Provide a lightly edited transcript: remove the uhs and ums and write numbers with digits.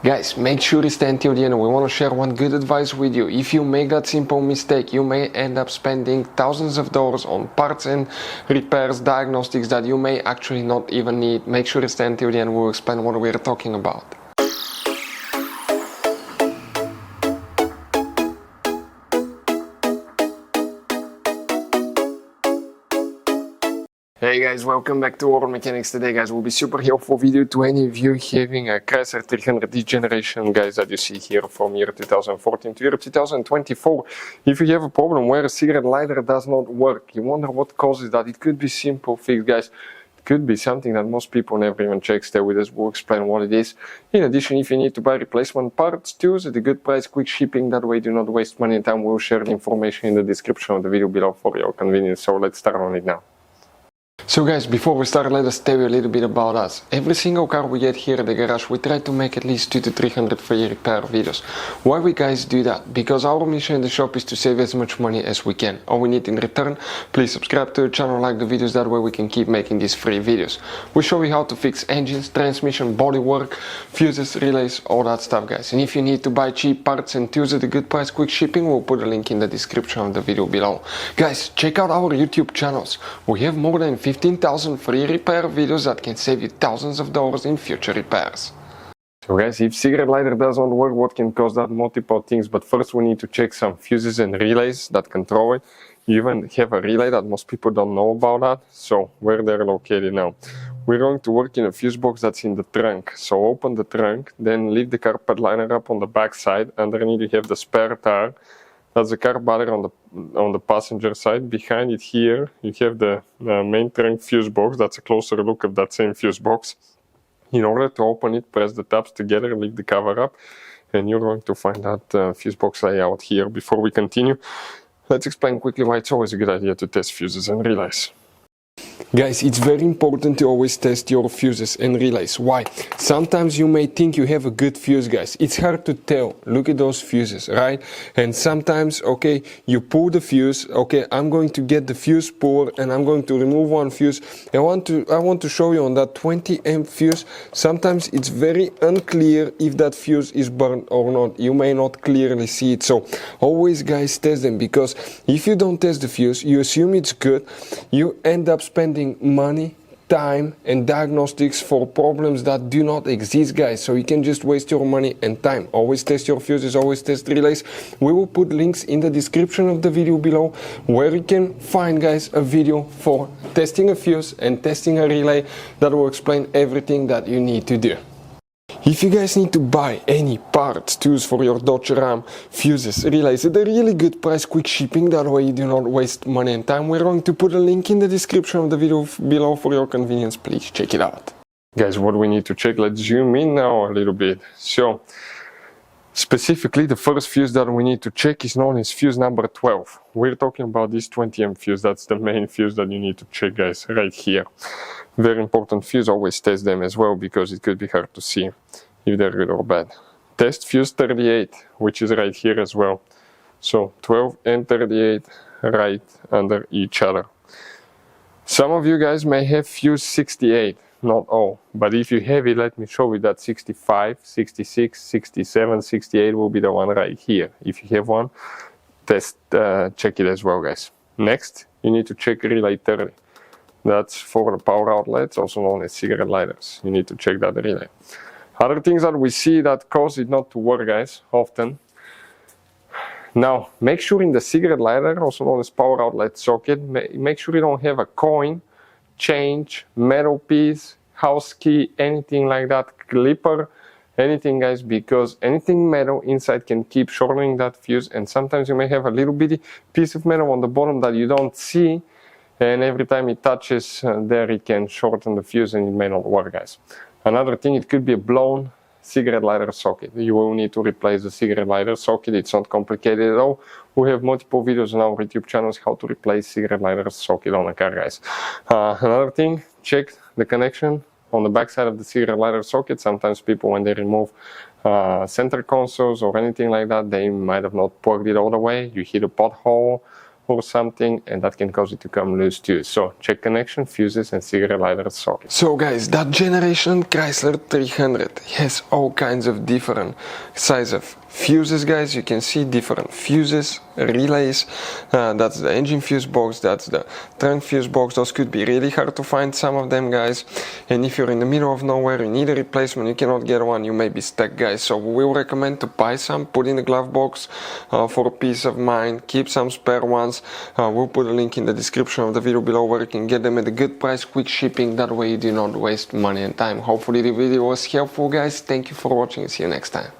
Guys, make sure you stay until the end. We want to share one good advice with you. If you make that simple mistake, you may end up spending thousands of dollars on parts and repairs, diagnostics that you may actually not even need. Make sure you stay until the end. We'll explain what we're talking about. Hey guys, welcome back to Auto Mechanics. Today guys will be super helpful video to any of you having a Chrysler 300D generation guys that you see here from year 2014 to year 2024. If you have a problem where a cigarette lighter does not work, you wonder what causes that, it could be simple fix guys. It could be something that most people never even check. Stay with us, we'll explain what it is. In addition, if you need to buy replacement parts, choose at a good price, quick shipping, that way do not waste money and time. We'll share the information in the description of the video below for your convenience. So let's start on it now. So guys, before we start, let us tell you a little bit about us. Every single car we get here at the garage, we try to make at least 200 to 300 free repair videos. Why we guys do that? Because our mission in the shop is to save as much money as we can. All we need in return, please subscribe to the channel, like the videos, that way we can keep making these free videos. We show you how to fix engines, transmission, bodywork, fuses, relays, all that stuff guys. And if you need to buy cheap parts and tools at a good price, quick shipping, we'll put a link in the description of the video below. Guys, check out our YouTube channels. We have more than 15,000 free repair videos that can save you thousands of dollars in future repairs. So guys, if cigarette lighter doesn't work, what can cause that? Multiple things, but first we need to check some fuses and relays that control it. You even have a relay that most people don't know about that. So where they're located now. We're going to work in a fuse box that's in the trunk. So open the trunk, then leave the carpet liner up on the back side. Underneath you have the spare tire. That's the car battery on the passenger side. Behind it here, you have the main trunk fuse box. That's a closer look at that same fuse box. In order to open it, press the tabs together, leave the cover up, and you're going to find that fuse box layout here. Before we continue, let's explain quickly why it's always a good idea to test fuses and relays. Guys, it's very important to always test your fuses and relays. Why? Sometimes you may think you have a good fuse, guys. It's hard to tell. Look at those fuses, right? And sometimes, okay, you pull the fuse. Okay, I'm going to get the fuse pulled and I'm going to remove one fuse. I want to show you on that 20 amp fuse. Sometimes it's very unclear if that fuse is burned or not. You may not clearly see it. So always, guys, test them, because if you don't test the fuse, you assume it's good. You end up spending money, time and diagnostics for problems that do not exist, guys. So you can just waste your money and time. Always test your fuses, always test relays. We will put links in the description of the video below where you can find, guys, a video for testing a fuse and testing a relay that will explain everything that you need to do. If you guys need to buy any parts, tools for your Dodge Ram, fuses, relays at a really good price, quick shipping, that way you do not waste money and time, we're going to put a link in the description of the video below for your convenience. Please check it out. Guys, what we need to check, let's zoom in now a little bit. So, specifically, the first fuse that we need to check is known as fuse number 12. We're talking about this 20 amp fuse. That's the main fuse that you need to check, guys, right here. Very important fuse, always test them as well, because it could be hard to see if they're good or bad. Test fuse 38, which is right here as well. So 12 and 38 right under each other. Some of you guys may have fuse 68, not all, but if you have it, let me show you that 65, 66, 67, 68 will be the one right here. If you have one, check it as well, guys. Next, you need to check relay 30. That's for the power outlets, also known as cigarette lighters. You need to check that relay. Other things that we see that cause it not to work, guys, often. Now, make sure in the cigarette lighter, also known as power outlet socket, make sure you don't have a coin, change, metal piece, house key, anything like that, clipper, anything, guys, because anything metal inside can keep shortening that fuse, and sometimes you may have a little bitty piece of metal on the bottom that you don't see, and every time it touches there, it can shorten the fuse and it may not work, guys. Another thing, it could be a blown cigarette lighter socket. You will need to replace the cigarette lighter socket. It's not complicated at all. We have multiple videos on our YouTube channels how to replace cigarette lighter socket on a car, guys. Another thing, check the connection on the back side of the cigarette lighter socket. Sometimes people, when they remove center consoles or anything like that, they might have not plugged it all the way. You hit a pothole or something, and that can cause it to come loose too. So check connection, fuses, and cigarette lighter socket. So guys, that generation Chrysler 300 has all kinds of different size of fuses, guys. You can see different fuses, relays. That's the engine fuse box, that's the trunk fuse box. Those could be really hard to find, some of them, guys. And if you're in the middle of nowhere, you need a replacement, you cannot get one, you may be stuck, guys. So we will recommend to buy some, put in the glove box for peace of mind, keep some spare ones. We'll put a link in the description of the video below where you can get them at a good price, quick shipping. That way you do not waste money and time. Hopefully the video was helpful, guys. Thank you for watching and see you next time.